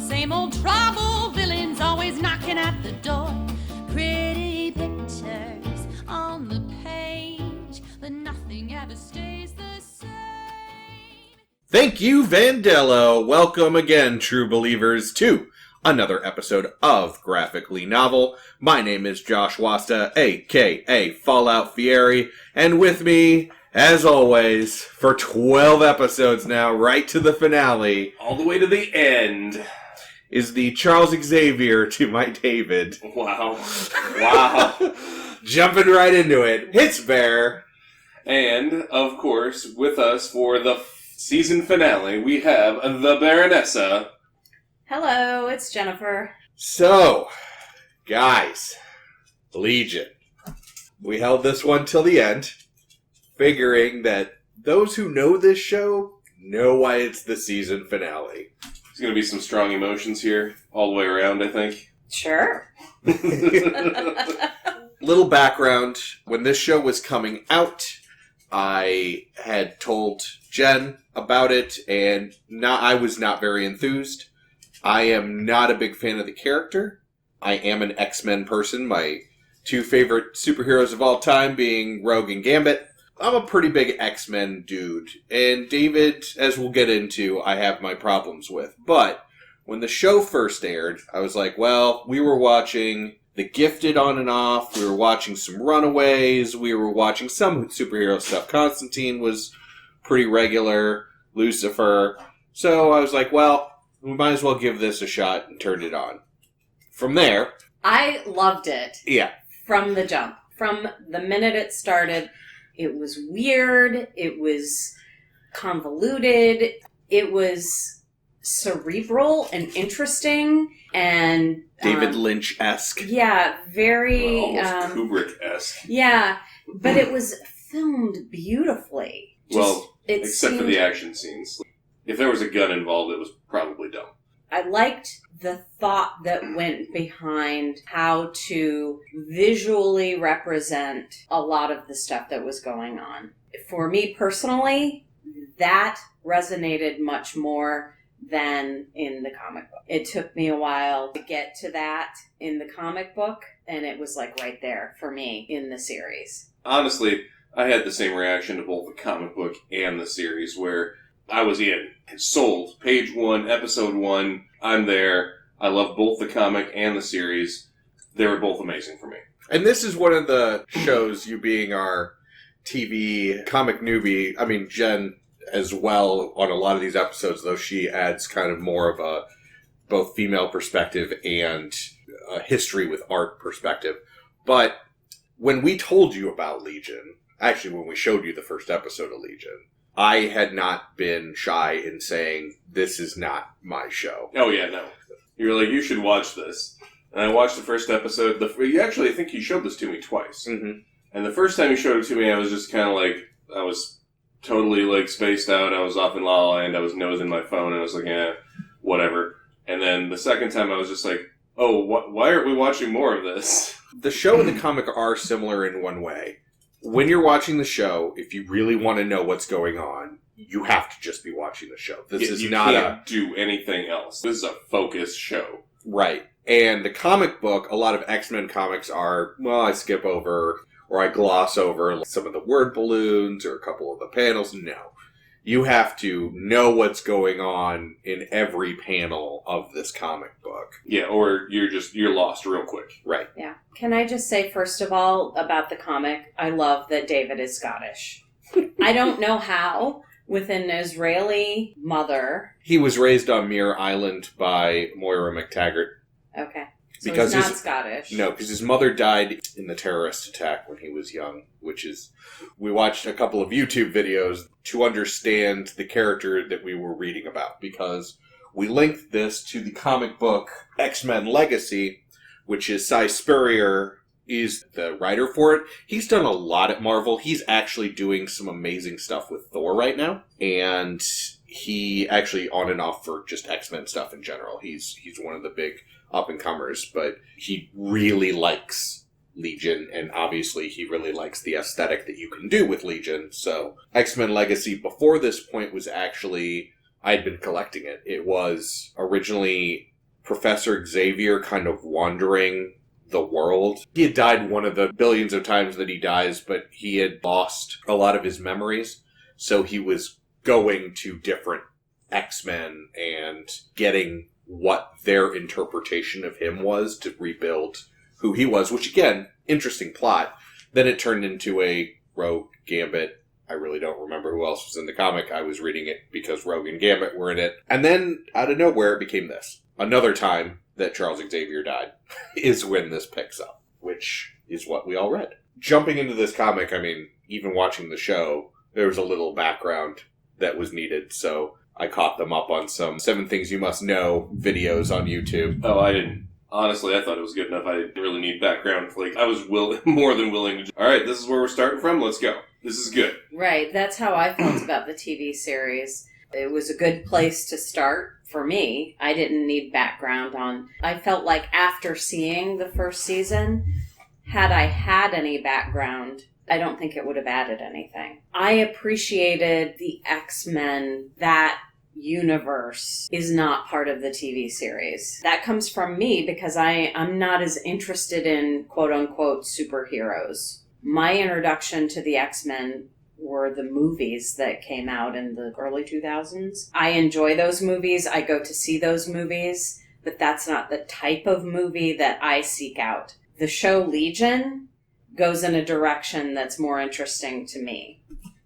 same old trouble, villains always knocking at the door. Pretty pictures on the page, but nothing ever stays the same. Thank you, Vandello. Welcome again, true believers, to another episode of Graphically Novel. My name is Josh Wasta, a.k.a. Fallout Fieri, and with me, as always, for 12 episodes now, right to the finale, all the way to the end, is the Charles Xavier to my David. Wow. Jumping right into it, Hits Bear. And, of course, with us for the season finale, we have the Baronessa. Hello, it's Jennifer. So, guys, Legion. We held this one till the end, figuring that those who know this show know why it's the season finale. There's going to be some strong emotions here, all the way around, I think. Sure. Little background. When this show was coming out, I had told Jen about it, and I was not very enthused. I am not a big fan of the character. I am an X-Men person. My two favorite superheroes of all time being Rogue and Gambit. I'm a pretty big X-Men dude. And David, as we'll get into, I have my problems with. But when the show first aired, I was like, well, we were watching The Gifted on and off. We were watching some Runaways. We were watching some superhero stuff. Constantine was pretty regular. Lucifer. So I was like, well, we might as well give this a shot, and turned it on. From there... I loved it. Yeah. From the jump. From the minute it started, it was weird, it was convoluted, it was cerebral and interesting, and... David Lynch-esque. Yeah, very... Almost Kubrick-esque. Yeah, but it was filmed beautifully. Except for the action scenes. If there was a gun involved, it was probably dumb. I liked the thought that went behind how to visually represent a lot of the stuff that was going on. For me personally, that resonated much more than in the comic book. It took me a while to get to that in the comic book, and it was like right there for me in the series. Honestly, I had the same reaction to both the comic book and the series, where I was in. Sold. Page 1, episode 1. I'm there. I love both the comic and the series. They were both amazing for me. And this is one of the shows, you being our TV comic newbie, I mean, Jen as well on a lot of these episodes, though she adds kind of more of a both female perspective and a history with art perspective. But when we told you about Legion, actually when we showed you the first episode of Legion, I had not been shy in saying, this is not my show. Oh, yeah, no. You were like, you should watch this. And I watched the first episode. I think you showed this to me twice. Mm-hmm. And the first time you showed it to me, I was just kind of like, I was totally like spaced out. I was off in La La Land. I was nosing my phone. And I was like, whatever. And then the second time, I was just like, oh, why aren't we watching more of this? The show and the comic are similar in one way. When you're watching the show, if you really want to know what's going on, you have to just be watching the show. You can't do anything else. This is a focused show. Right. And the comic book, a lot of X-Men comics are, well, I skip over or I gloss over some of the word balloons or a couple of the panels. No. You have to know what's going on in every panel of this comic book. Yeah, or you're lost real quick. Right. Yeah. Can I just say, first of all, about the comic, I love that David is Scottish. I don't know how, with an Israeli mother. He was raised on Muir Island by Moira McTaggart. Okay. So Because he's not Scottish. No, because his mother died in the terrorist attack when he was young, which is... We watched a couple of YouTube videos to understand the character that we were reading about, because we linked this to the comic book X-Men Legacy, which is Sy Spurrier is the writer for it. He's done a lot at Marvel. He's actually doing some amazing stuff with Thor right now, and he actually on and off for just X-Men stuff in general. He's one of the big up-and-comers, but he really likes Legion, and obviously he really likes the aesthetic that you can do with Legion. So X-Men Legacy before this point was actually, I'd been collecting it. It was originally Professor Xavier kind of wandering the world. He had died one of the billions of times that he dies, but he had lost a lot of his memories. So he was going to different X-Men and getting what their interpretation of him was to rebuild who he was, which again, interesting plot. Then it turned into a Rogue, Gambit. I really don't remember who else was in the comic. I was reading it because Rogue and Gambit were in it. And then, out of nowhere, it became this. Another time that Charles Xavier died is when this picks up, which is what we all read. Jumping into this comic, I mean, even watching the show, there was a little background that was needed, so I caught them up on some 7 Things You Must Know videos on YouTube. Oh, I didn't. Honestly, I thought it was good enough. I didn't really need background. Like, I was more than willing to... All right, this is where we're starting from. Let's go. This is good. Right, that's how I felt about the TV series. It was a good place to start for me. I didn't need background on... I felt like after seeing the first season, had I had any background, I don't think it would have added anything. I appreciated the X-Men. That universe is not part of the TV series. That comes from me because I'm not as interested in quote-unquote superheroes. My introduction to the X-Men were the movies that came out in the early 2000s. I enjoy those movies. I go to see those movies, but that's not the type of movie that I seek out. The show Legion goes in a direction that's more interesting to me.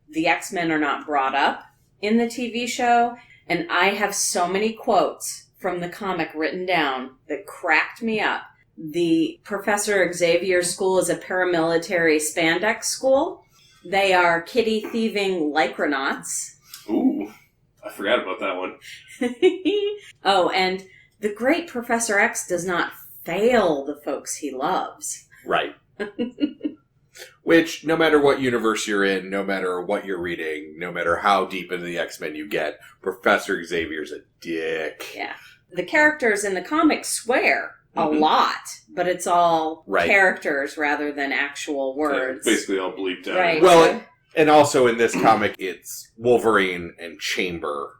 The X-Men are not brought up in the TV show, and I have so many quotes from the comic written down that cracked me up. The Professor Xavier School is a paramilitary spandex school. They are kitty-thieving lycronauts. Ooh, I forgot about that one. Oh, and the great Professor X does not fail the folks he loves. Right. Which, no matter what universe you're in, no matter what you're reading, no matter how deep into the X-Men you get, Professor Xavier's a dick. Yeah. The characters in the comics swear a lot, but it's all characters rather than actual words. Yeah, basically all bleeped out. Right. Well, and also in this comic, it's Wolverine and Chamber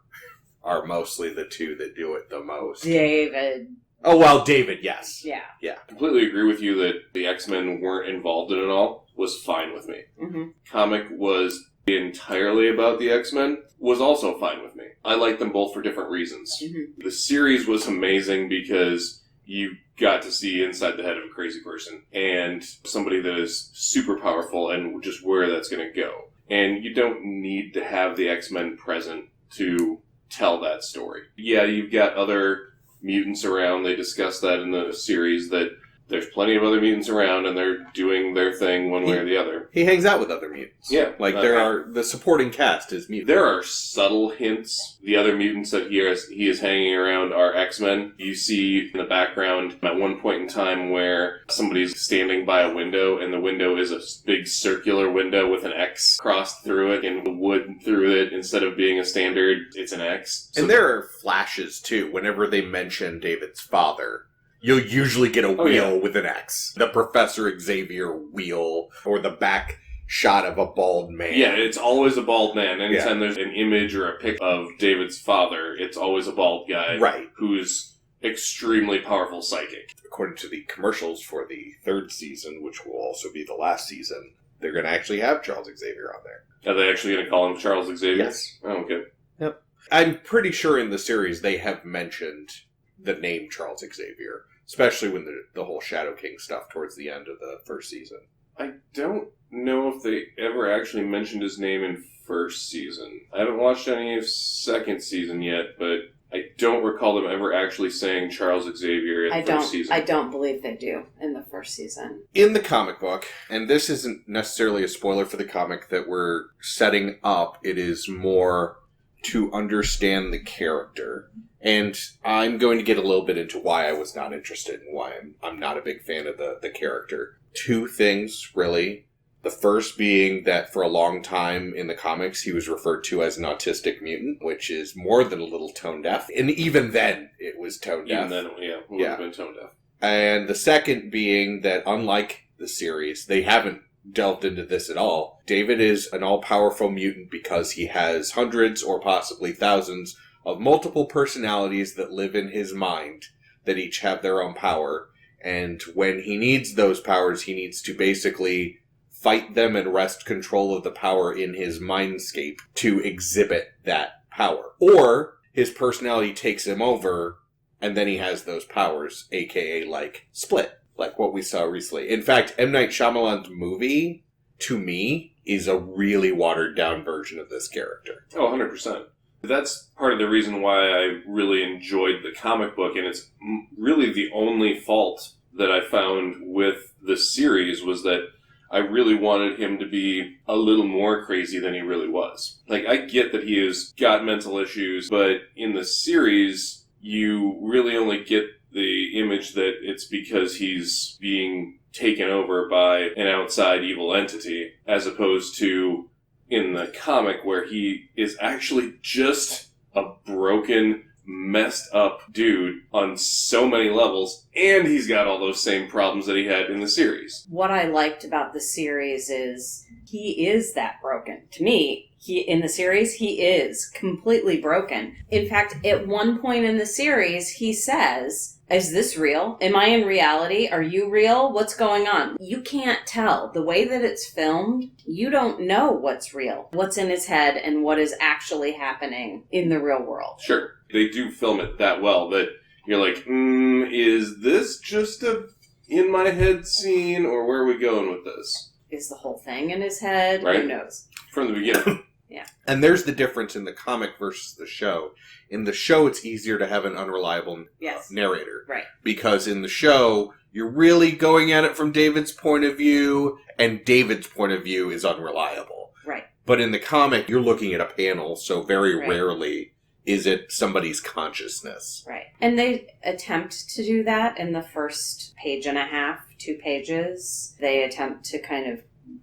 are mostly the two that do it the most. David. Oh, well, David, yes. Yeah. Yeah. Completely agree with you that the X-Men weren't involved in it all. Was fine with me. Mm-hmm. Comic was entirely about the X-Men. Was also fine with me. I like them both for different reasons. Mm-hmm. The series was amazing because you got to see inside the head of a crazy person and somebody that is super powerful and just where that's going to go. And you don't need to have the X-Men present to tell that story. Yeah, you've got other mutants around. They discuss that in the series, that there's plenty of other mutants around and they're doing their thing one way or the other. He hangs out with other mutants. Yeah. Like, the supporting cast is mutants. There are subtle hints. The other mutants that he is hanging around are X-Men. You see in the background at one point in time where somebody's standing by a window and the window is a big circular window with an X crossed through it and wood through it. Instead of being a standard, it's an X. So and there are flashes, too. Whenever they mention David's father, you'll usually get a wheel with an X. The Professor Xavier wheel, or the back shot of a bald man. Yeah, it's always a bald man. Anytime there's an image or a pic of David's father, it's always a bald guy. Right. Who's extremely powerful psychic. According to the commercials for the 3rd season, which will also be the last season, they're going to actually have Charles Xavier on there. Are they actually going to call him Charles Xavier? Yes. Oh, okay. Yep. I'm pretty sure in the series they have mentioned the name Charles Xavier. Especially when the whole Shadow King stuff towards the end of the 1st season. I don't know if they ever actually mentioned his name in 1st season. I haven't watched any of 2nd season yet, but I don't recall them ever actually saying Charles Xavier in the 1st season. I don't believe they do in the 1st season. In the comic book, and this isn't necessarily a spoiler for the comic that we're setting up, it is more to understand the character. And I'm going to get a little bit into why I was not interested and why I'm not a big fan of the character. 2 things, really. The first being that for a long time in the comics, he was referred to as an autistic mutant, which is more than a little tone deaf. And even then, it was tone deaf. Even then, it would have been tone deaf. And the second being that, unlike the series, they haven't delved into this at all. David is an all-powerful mutant because he has hundreds or possibly thousands of multiple personalities that live in his mind that each have their own power. And when he needs those powers, he needs to basically fight them and wrest control of the power in his mindscape to exhibit that power. Or his personality takes him over, and then he has those powers, aka like Split, like what we saw recently. In fact, M. Night Shyamalan's movie, to me, is a really watered down version of this character. Oh, 100%. That's part of the reason why I really enjoyed the comic book, and it's really the only fault that I found with the series was that I really wanted him to be a little more crazy than he really was. Like, I get that he has got mental issues, but in the series, you really only get the image that it's because he's being taken over by an outside evil entity, as opposed to in the comic where he is actually just a broken, messed up dude on so many levels, and he's got all those same problems that he had in the series. What I liked about the series is he is that broken. To me, in the series, he is completely broken. In fact, at one point in the series, he says, "Is this real? Am I in reality? Are you real? What's going on?" You can't tell. The way that it's filmed, you don't know what's real, what's in his head, and what is actually happening in the real world. Sure. They do film it that well that you're like, is this just a in my head scene, or where are we going with this? Is the whole thing in his head? Right. Who knows? From the beginning. Yeah. And there's the difference in the comic versus the show. In the show, it's easier to have an unreliable narrator. Right. Because in the show, you're really going at it from David's point of view, and David's point of view is unreliable. Right. But in the comic, you're looking at a panel, so very rarely is it somebody's consciousness. Right. And they attempt to do that in the first page and a half, 2 pages. They attempt to kind of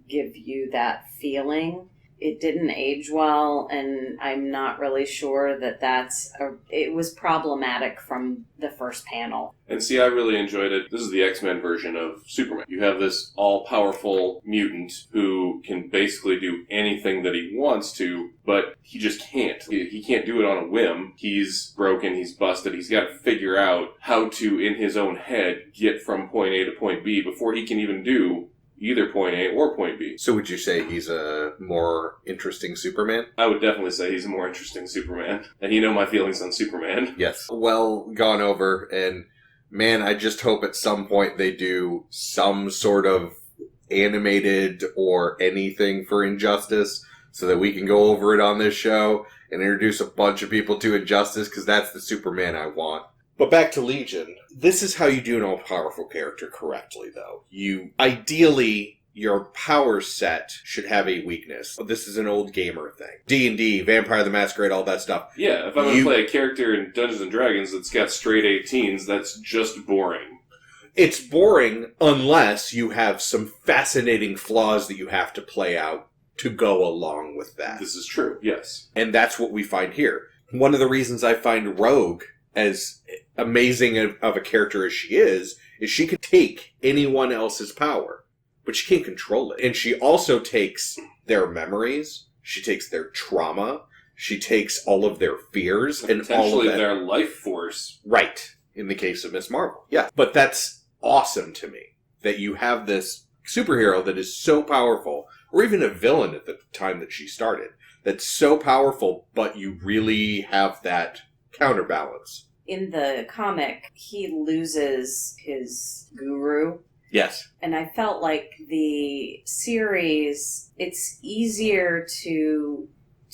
give you that feeling. It didn't age well, and I'm not really sure that it was problematic from the first panel. And see, I really enjoyed it. This is the X-Men version of Superman. You have this all-powerful mutant who can basically do anything that he wants to, but he just can't. He can't do it on a whim. He's broken, he's busted, he's got to figure out how to, in his own head, get from point A to point B before he can even do either point A or point B. So would you say he's a more interesting Superman? I would definitely say he's a more interesting Superman. And you know my feelings on Superman. Yes. Well gone over, and man, I just hope at some point they do some sort of animated or anything for Injustice so that we can go over it on this show and introduce a bunch of people to Injustice, because that's the Superman I want. But back to Legion. This is how you do an all-powerful character correctly, though. Ideally, your power set should have a weakness. This is an old gamer thing. D&D, Vampire the Masquerade, all that stuff. Yeah, if I'm going to play a character in Dungeons & Dragons that's got straight 18s, that's just boring. It's boring unless you have some fascinating flaws that you have to play out to go along with that. This is true, yes. And that's what we find here. One of the reasons I find Rogue as amazing of a character as she is she can take anyone else's power, but she can't control it. And she also takes their memories, she takes their trauma, she takes all of their fears, and all of that. Their life force. Right, in the case of Miss Marvel. Yeah, but that's awesome to me, that you have this superhero that is so powerful, or even a villain at the time that she started, that's so powerful, but you really have that counterbalance. In the comic, he loses his guru. Yes. And I felt like the series, it's easier to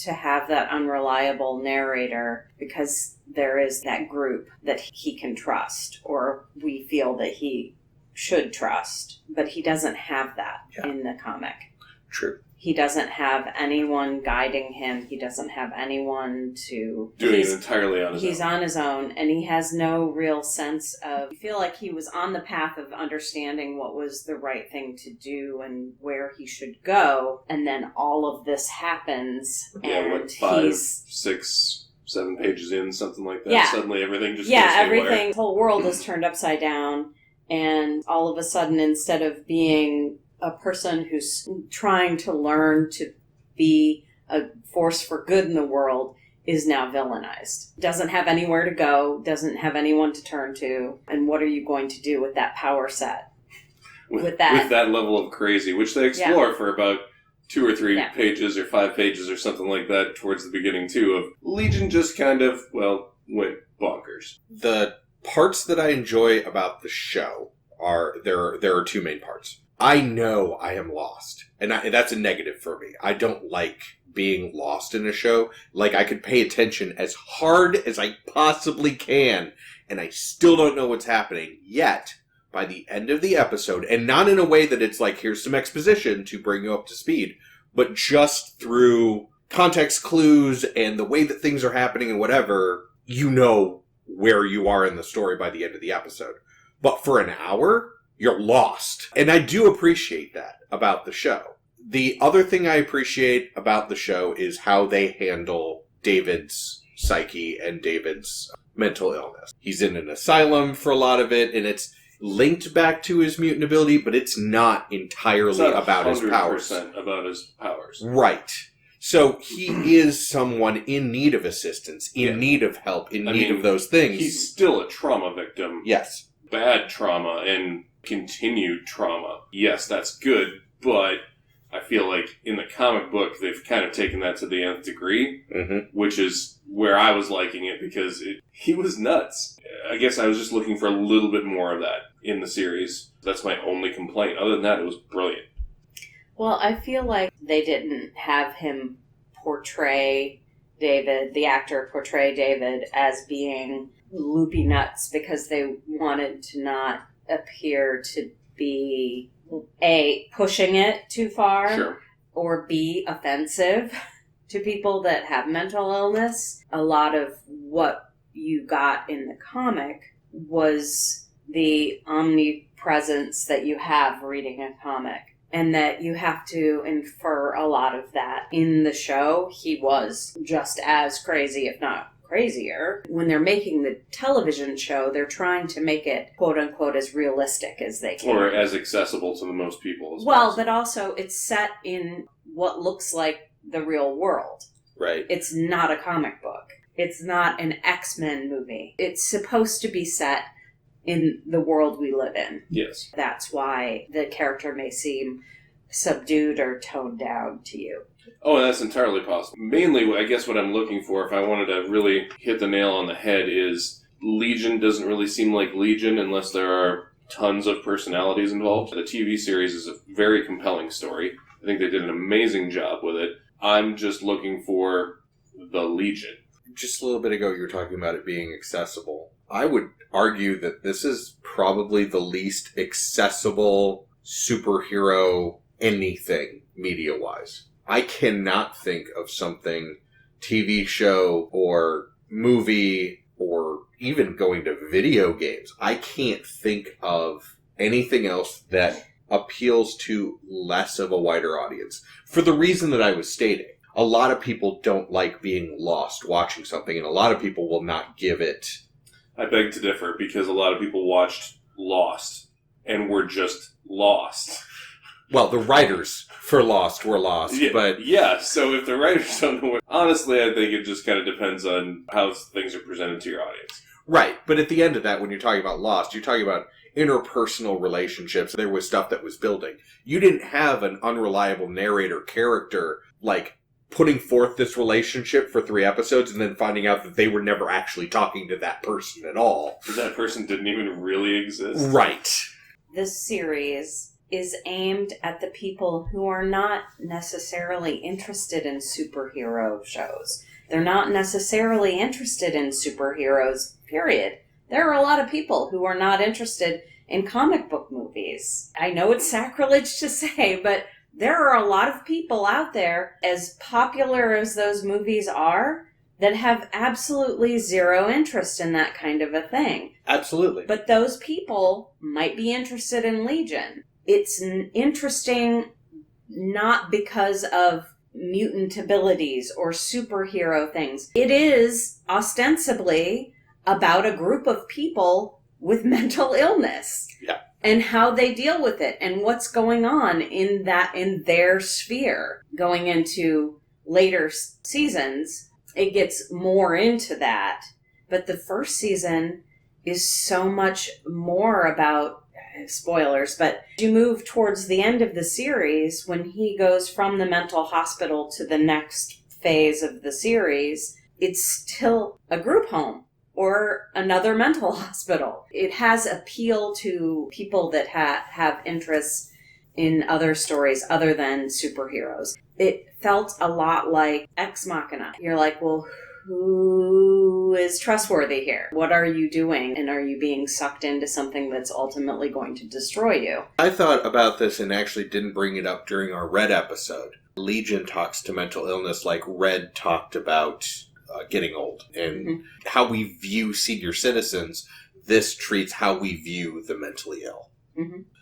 have that unreliable narrator because there is that group that he can trust, or we feel that he should trust. But he doesn't have that in the comic. True. He doesn't have anyone guiding him. He doesn't have anyone to... Doing it entirely on his own. He's on his own, and he has no real sense of... I feel like he was on the path of understanding what was the right thing to do and where he should go, and then all of this happens, and 5, 6, 7 pages in, something like that. Yeah. Suddenly everything just Yeah, goes haywire. everything, the whole world is turned upside down, and all of a sudden, instead of being a person who's trying to learn to be a force for good in the world, is now villainized. Doesn't have anywhere to go, doesn't have anyone to turn to, and what are you going to do with that power set? With that level of crazy, which they explore for about 2 or 3 pages or 5 pages or something like that towards the beginning too, of Legion just kind of, went bonkers. The parts that I enjoy about the show are, there are 2 main parts. I know I am lost, and that's a negative for me. I don't like being lost in a show. Like, I could pay attention as hard as I possibly can, and I still don't know what's happening. Yet, by the end of the episode, and not in a way that it's like, here's some exposition to bring you up to speed, but just through context clues and the way that things are happening and whatever, you know where you are in the story by the end of the episode. But for an hour, you're lost. And I do appreciate that about the show. The other thing I appreciate about the show is how they handle David's psyche and David's mental illness. He's in an asylum for a lot of it, and it's linked back to his mutant ability, but it's not entirely about his powers. 100% about his powers. Right. So he is someone in need of assistance, in need of help, in need of those things. He's still a trauma victim. Yes. Bad trauma and continued trauma. Yes, that's good, but I feel like in the comic book, they've kind of taken that to the nth degree, which is where I was liking it, because he was nuts. I guess I was just looking for a little bit more of that in the series. That's my only complaint. Other than that, it was brilliant. Well, I feel like they didn't have him portray David, the actor portray David, as being loopy nuts, because they wanted to not appear to be A, pushing it too far, sure, or B, offensive to people that have mental illness. A lot of what you got in the comic was the omnipresence that you have reading a comic, and that you have to infer a lot of that. In the show, he was just as crazy, if not crazier. When they're making the television show, they're trying to make it, quote unquote, as realistic as they can. Or as accessible to the most people as well, possible. but also it's set in what looks like the real world. Right. It's not a comic book. It's not an X-Men movie. It's supposed to be set in the world we live in. Yes. That's why the character may seem subdued or toned down to you. Oh, that's entirely possible. Mainly, I guess what I'm looking for, if I wanted to really hit the nail on the head, is Legion doesn't really seem like Legion unless there are tons of personalities involved. The TV series is a very compelling story. I think they did an amazing job with it. I'm just looking for the Legion. Just a little bit ago, you were talking about it being accessible. I would argue that this is probably the least accessible superhero anything media-wise. I cannot think of something, TV show or movie or even going to video games. I can't think of anything else that appeals to less of a wider audience. For the reason that I was stating. A lot of people don't like being lost watching something, and a lot of people will not give it. I beg to differ, because a lot of people watched Lost and were just lost. Well, the writers for Lost were lost, but... Yeah, so if the writers don't know what... Honestly, I think it just kind of depends on how things are presented to your audience. Right, but at the end of that, when you're talking about Lost, you're talking about interpersonal relationships. There was stuff that was building. You didn't have an unreliable narrator character, like, putting forth this relationship for 3 episodes and then finding out that they were never actually talking to that person at all. That person didn't even really exist. Right. This series is aimed at the people who are not necessarily interested in superhero shows. They're not necessarily interested in superheroes, period. There are a lot of people who are not interested in comic book movies. I know it's sacrilege to say, but there are a lot of people out there, as popular as those movies are, that have absolutely zero interest in that kind of a thing. Absolutely. But those people might be interested in Legion. It's interesting not because of mutant abilities or superhero things. It is ostensibly about a group of people with mental illness. Yeah. And how they deal with it and what's going on in their sphere going into later seasons. it gets more into that. But the first season is so much more about, spoilers, but you move towards the end of the series when he goes from the mental hospital to the next phase of the series, it's still a group home or another mental hospital. It has appeal to people that have interests in other stories other than superheroes. It felt a lot like Ex Machina. You're like, well, who is trustworthy here? What are you doing? And are you being sucked into something that's ultimately going to destroy you? I thought about this and actually didn't bring it up during our Red episode. Legion talks to mental illness like Red talked about getting old. And how we view senior citizens, this treats how we view the mentally ill.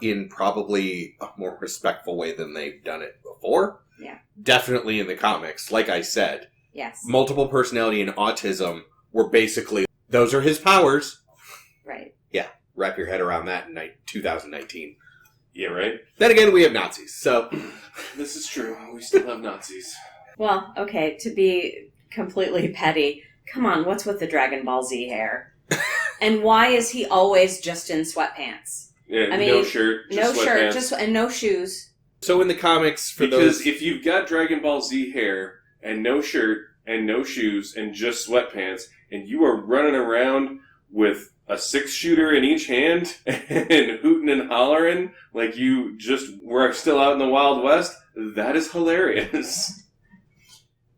In probably a more respectful way than they've done it before. Yeah. Definitely in the comics. Like I said, yes. Multiple personality and autism were basically, those are his powers. Right. Yeah. Wrap your head around that in 2019. Yeah, right? Then again, we have Nazis, so... This is true. We still have Nazis. Well, okay, to be completely petty, come on, what's with the Dragon Ball Z hair? And why is he always just in sweatpants? Yeah, I mean, no shirt, and no shoes. So in the comics, because if you've got Dragon Ball Z hair and no shirt and no shoes and just sweatpants, and you are running around with a 6-shooter in each hand and hooting and hollering like you just were still out in the Wild West, that is hilarious.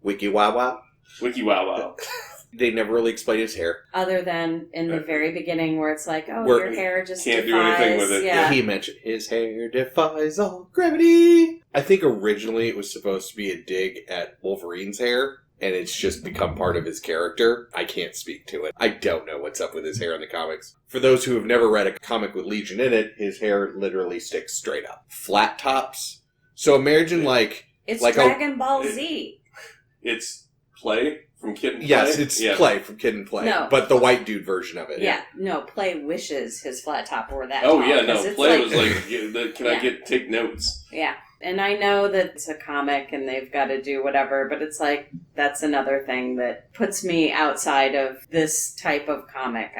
Wiki wow wow. Wiki wow wow. They never really explain his hair. Other than in the very beginning where it's like, oh, your hair just can't defies. do anything with it. Yeah. He mentioned his hair defies all gravity. I think originally it was supposed to be a dig at Wolverine's hair, and it's just become part of his character. I can't speak to it. I don't know what's up with his hair in the comics. For those who have never read a comic with Legion in it, his hair literally sticks straight up. Flat tops. So imagine It's like Dragon Ball Z. It's Play from Kid and Play? Yes, it's Play from Kid and Play. No. But the white dude version of it. Yeah, no, Play wishes his flat top were that Oh, tall, yeah, 'cause no. it's Play was like, can I take notes? Yeah. And I know that it's a comic and they've got to do whatever, but it's like, that's another thing that puts me outside of this type of comic.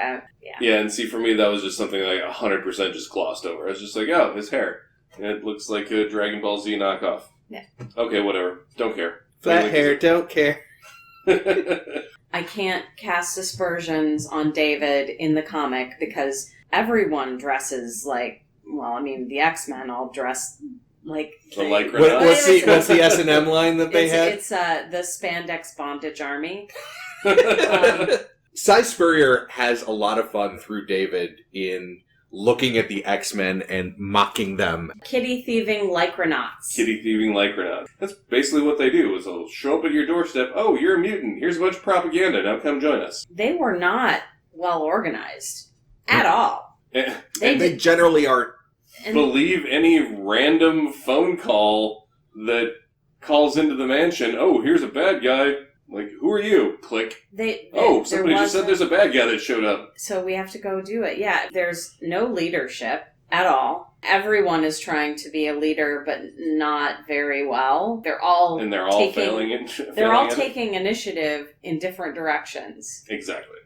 Yeah, and see, for me, that was just something like 100% just glossed over. I was just like, oh, his hair. And it looks like a Dragon Ball Z knockoff. Yeah. Okay, whatever. Don't care. Flat hair, don't care. I can't cast aspersions on David in the comic because everyone dresses like, well, I mean, the X-Men all dress like... The Lycra. What's the S&M line that they had? It's the Spandex Bondage Army. Sy Spurrier has a lot of fun through David in looking at the X-Men and mocking them. Kitty thieving Lycronauts. Kitty thieving Lycronauts. That's basically what they do, is they'll show up at your doorstep, oh, you're a mutant, here's a bunch of propaganda, now come join us. They were not well organized at all. They generally aren't. Believe any random phone call that calls into the mansion, oh, here's a bad guy. Like, who are you? Click. Somebody just said there's a bad guy that showed up. So we have to go do it. Yeah, there's no leadership at all. Everyone is trying to be a leader, but not very well. They're all failing. They're all taking initiative in different directions. Exactly.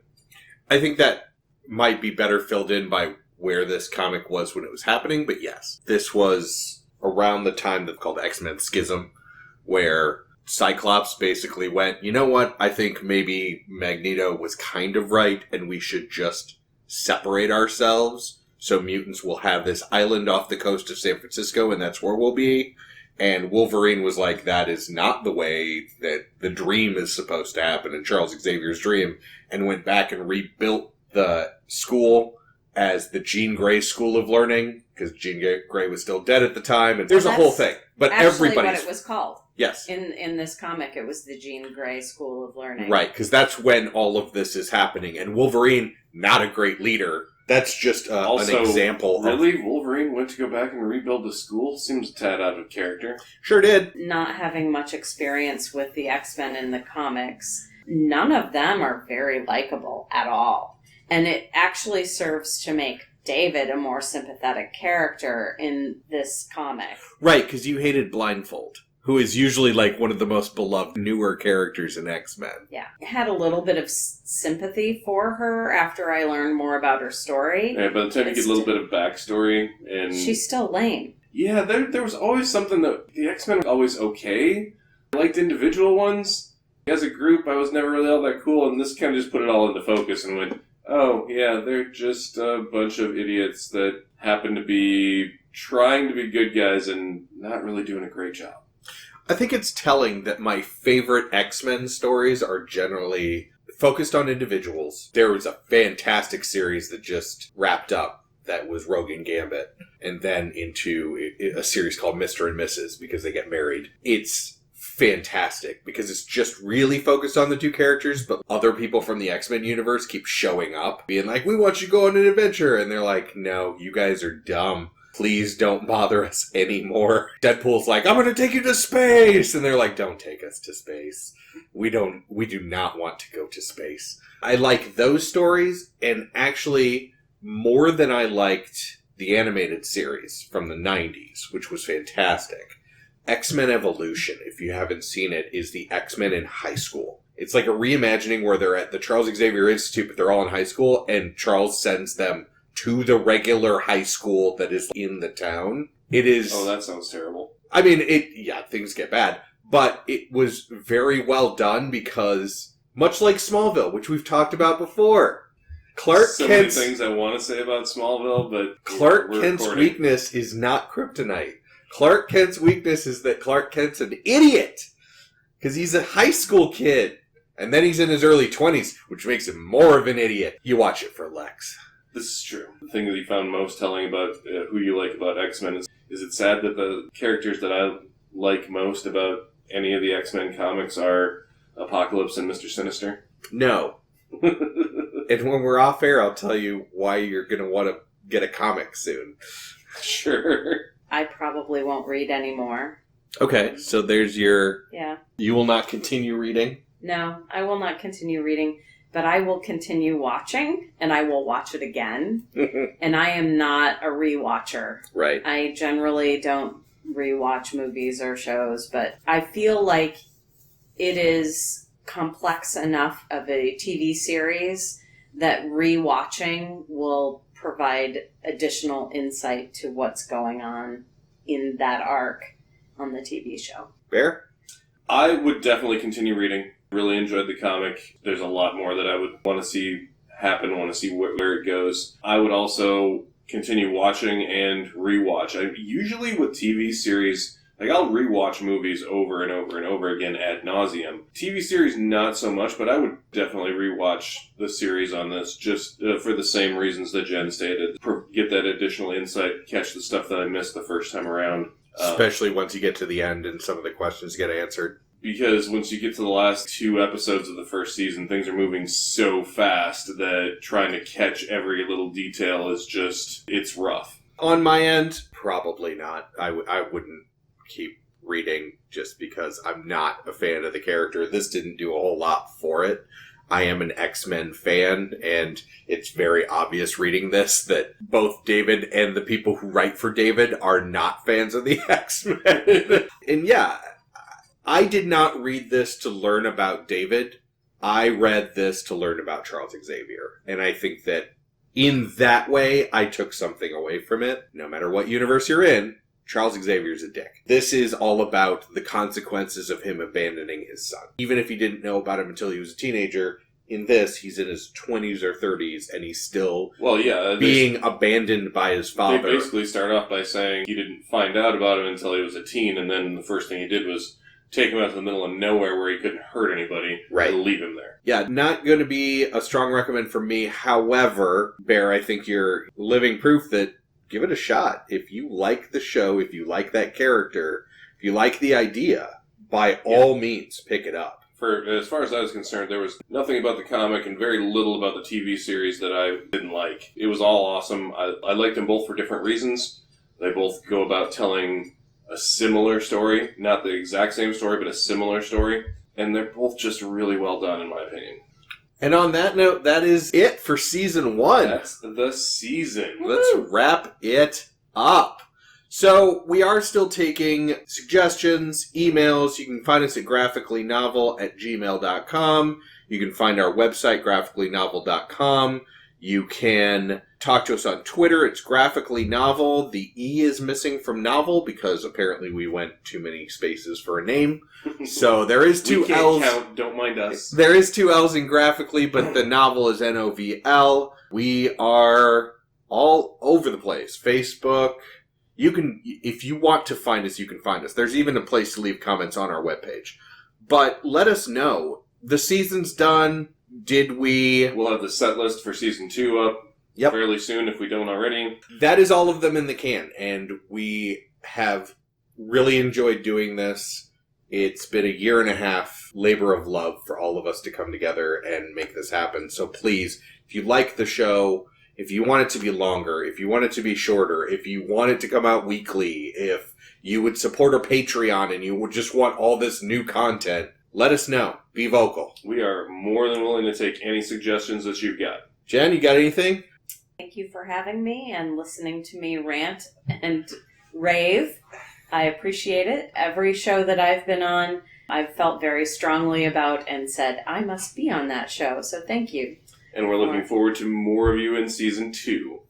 I think that might be better filled in by where this comic was when it was happening, but yes. This was around the time that's called X-Men Schism, where Cyclops basically went, you know what, I think maybe Magneto was kind of right, and we should just separate ourselves, so mutants will have this island off the coast of San Francisco, and that's where we'll be. And Wolverine was like, that is not the way that the dream is supposed to happen, in Charles Xavier's dream, and went back and rebuilt the school as the Jean Grey School of Learning, because Jean Grey was still dead at the time, and there's a whole thing. But everybody's what it was called. Yes. In this comic, it was the Jean Grey School of Learning. Right, because that's when all of this is happening. And Wolverine, not a great leader. That's just an example. Really? Wolverine went to go back and rebuild the school? Seems a tad out of character. Sure did. Not having much experience with the X-Men in the comics, none of them are very likable at all. And it actually serves to make David a more sympathetic character in this comic. Right, because you hated Blindfold, who is usually like one of the most beloved newer characters in X-Men. Yeah. I had a little bit of sympathy for her after I learned more about her story. Yeah, by the time you get a little bit of backstory, and she's still lame. Yeah, there was always something that the X-Men were always okay. I liked individual ones. As a group, I was never really all that cool, and this kind of just put it all into focus and went, oh, yeah, they're just a bunch of idiots that happen to be trying to be good guys and not really doing a great job. I think it's telling that my favorite X-Men stories are generally focused on individuals. There was a fantastic series that just wrapped up that was Rogue and Gambit, and then into a series called Mr. and Mrs. because they get married. It's fantastic because it's just really focused on the two characters, but other people from the X-Men universe keep showing up, being like, we want you to go on an adventure, and they're like, no, you guys are dumb. Please don't bother us anymore. Deadpool's like, I'm going to take you to space! And they're like, don't take us to space. We do not want to go to space. I like those stories, and actually, more than I liked the animated series from the 90s, which was fantastic. X-Men Evolution, if you haven't seen it, is the X-Men in high school. It's like a reimagining where they're at the Charles Xavier Institute, but they're all in high school, and Charles sends them to the regular high school that is in the town. It is... Oh, that sounds terrible. I mean, things get bad. But it was very well done because, much like Smallville, which we've talked about before, Clark Kent's... many things I want to say about Smallville, but... Clark Kent's weakness is not kryptonite. Clark Kent's weakness is that Clark Kent's an idiot. Because he's a high school kid. And then he's in his early 20s, which makes him more of an idiot. You watch it for Lex. This is true. The thing that you found most telling about who you like about X-Men is it sad that the characters that I like most about any of the X-Men comics are Apocalypse and Mr. Sinister? No. And when we're off air, I'll tell you why you're going to want to get a comic soon. Sure. I probably won't read anymore. Okay, so there's your... Yeah. You will not continue reading? No, I will not continue reading. But I will continue watching, and I will watch it again. And I am not a rewatcher. Right. I generally don't rewatch movies or shows, but I feel like it is complex enough of a TV series that rewatching will provide additional insight to what's going on in that arc on the TV show. Bear? I would definitely continue reading. Really enjoyed the comic. There's a lot more that I would want to see happen, want to see where it goes. I would also continue watching and rewatch. Usually with TV series, like I'll rewatch movies over and over and over again ad nauseum. TV series, not so much, but I would definitely rewatch the series on this just for the same reasons that Jen stated. Get that additional insight, catch the stuff that I missed the first time around. Especially once you get to the end and some of the questions get answered. Because once you get to the last 2 episodes of the first season, things are moving so fast that trying to catch every little detail is just, it's rough. On my end, probably not. I wouldn't keep reading just because I'm not a fan of the character. This didn't do a whole lot for it. I am an X-Men fan, and it's very obvious reading this that both David and the people who write for David are not fans of the X-Men. And yeah, I did not read this to learn about David. I read this to learn about Charles Xavier. And I think that in that way, I took something away from it. No matter what universe you're in, Charles Xavier's a dick. This is all about the consequences of him abandoning his son. Even if he didn't know about him until he was a teenager, in this, he's in his 20s or 30s, and he's still being abandoned by his father. They basically start off by saying he didn't find out about him until he was a teen, and then the first thing he did was take him out to the middle of nowhere where he couldn't hurt anybody, right, and leave him there. Yeah, not going to be a strong recommend for me. However, Bear, I think you're living proof that give it a shot. If you like the show, if you like that character, if you like the idea, by all means, pick it up. As far as I was concerned, there was nothing about the comic and very little about the TV series that I didn't like. It was all awesome. I liked them both for different reasons. They both go about telling a similar story, not the exact same story, but a similar story. And they're both just really well done, in my opinion. And on that note, that is it for Season 1. That's the season. Let's wrap it up. So, we are still taking suggestions, emails. You can find us at graphicallynovel@gmail.com. You can find our website, graphicallynovel.com. You can talk to us on Twitter. It's Graphically Novel. The E is missing from novel because apparently we went too many spaces for a name. So there is two we can't L's. Count, don't mind us. There is two L's in Graphically, but the novel is NOVL. We are all over the place. Facebook. You can, if you want to find us, you can find us. There's even a place to leave comments on our webpage. But let us know. The season's done. We'll have the set list for season 2 up fairly soon if we don't already. That is all of them in the can, and we have really enjoyed doing this. It's been a year and a half labor of love for all of us to come together and make this happen. So please, if you like the show, if you want it to be longer, if you want it to be shorter, if you want it to come out weekly, if you would support our Patreon and you would just want all this new content, let us know. Be vocal. We are more than willing to take any suggestions that you've got. Jen, you got anything? Thank you for having me and listening to me rant and rave. I appreciate it. Every show that I've been on, I've felt very strongly about and said, I must be on that show. So thank you. And we're looking forward to more of you in season 2.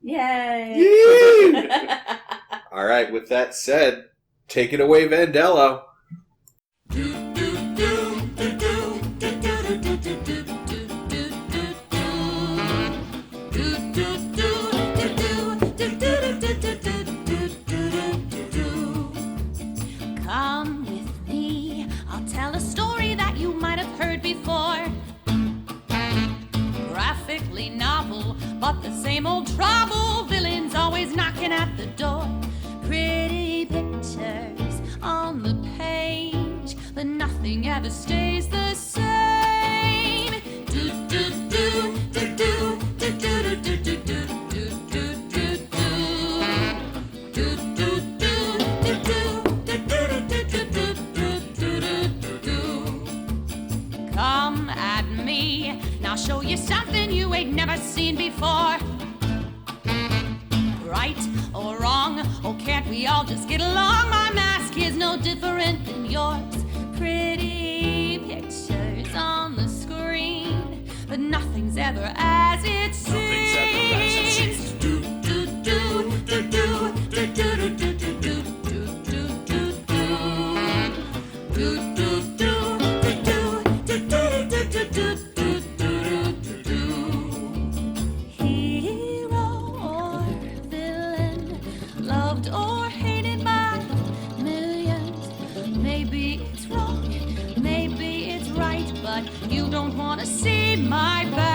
Yay! Yay! All right, with that said, take it away, Vandello. Come with me, I'll tell a story that you might have heard before. Graphically novel, but the same old trouble. Villains always knocking at the door. Pretty pictures on the page, but nothing ever stays the same. Do do do do do do do do do do. Come at me, and I'll show you something you ain't never seen before. Right or wrong, oh can't we all just get along? My mask is no different than yours. Pretty pictures on the screen, but nothing's ever as it seems. Do do do do do do do do do do do do do do do do. Or hated by millions. Maybe it's wrong, maybe it's right, but you don't want to see my back.